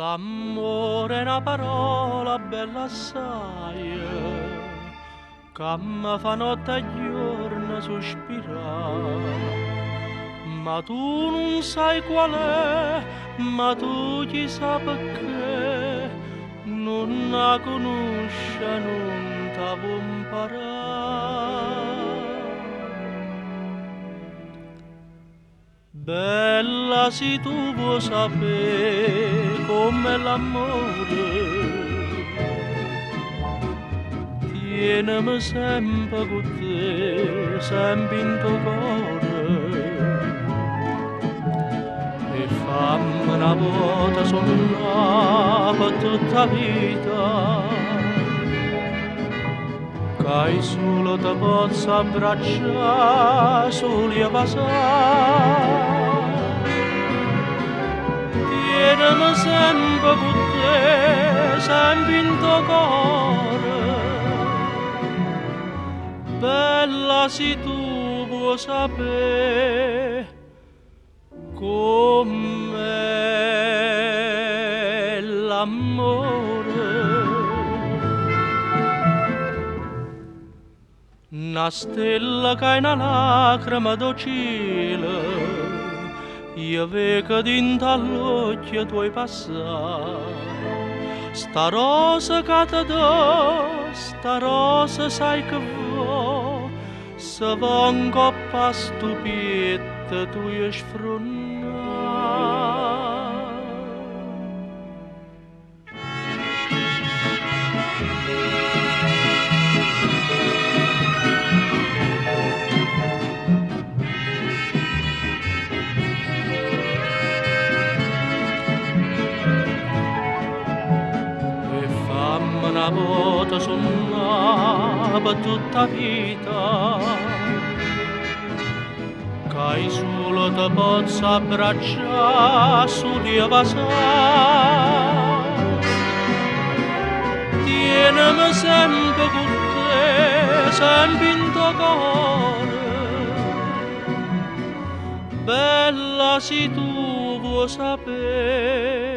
L'amore è una parola bella assai, che mi fa notte e giorno sospirare. Ma tu non sai qual è, ma tu chissà perché, non la conosce, non ta può imparare. Bella se tu vuoi sapere com'è l'amore, tienimi sempre con te, sempre in tuo cuore, e fammi una volta sonnare per tutta la vita, che solo ti posso abbracciare, solo io passare. Tienimi sempre con te, sempre in tuo cuore, bella se tu vuoi sapere com'è l'amore. Una stella che è una lacrima docile, io vedo dentro all'occhio tuoi passare. Sta rosa che ti do, sta rosa sai che vuoi, se va un coppa stupita tu io sfrunnare. Una volta sonnare per tutta la vita, che solo ti posso abbracciare, solo io passare. Tienimi sempre con te, sempre in tuo cuore, bella se tu vuoi sapere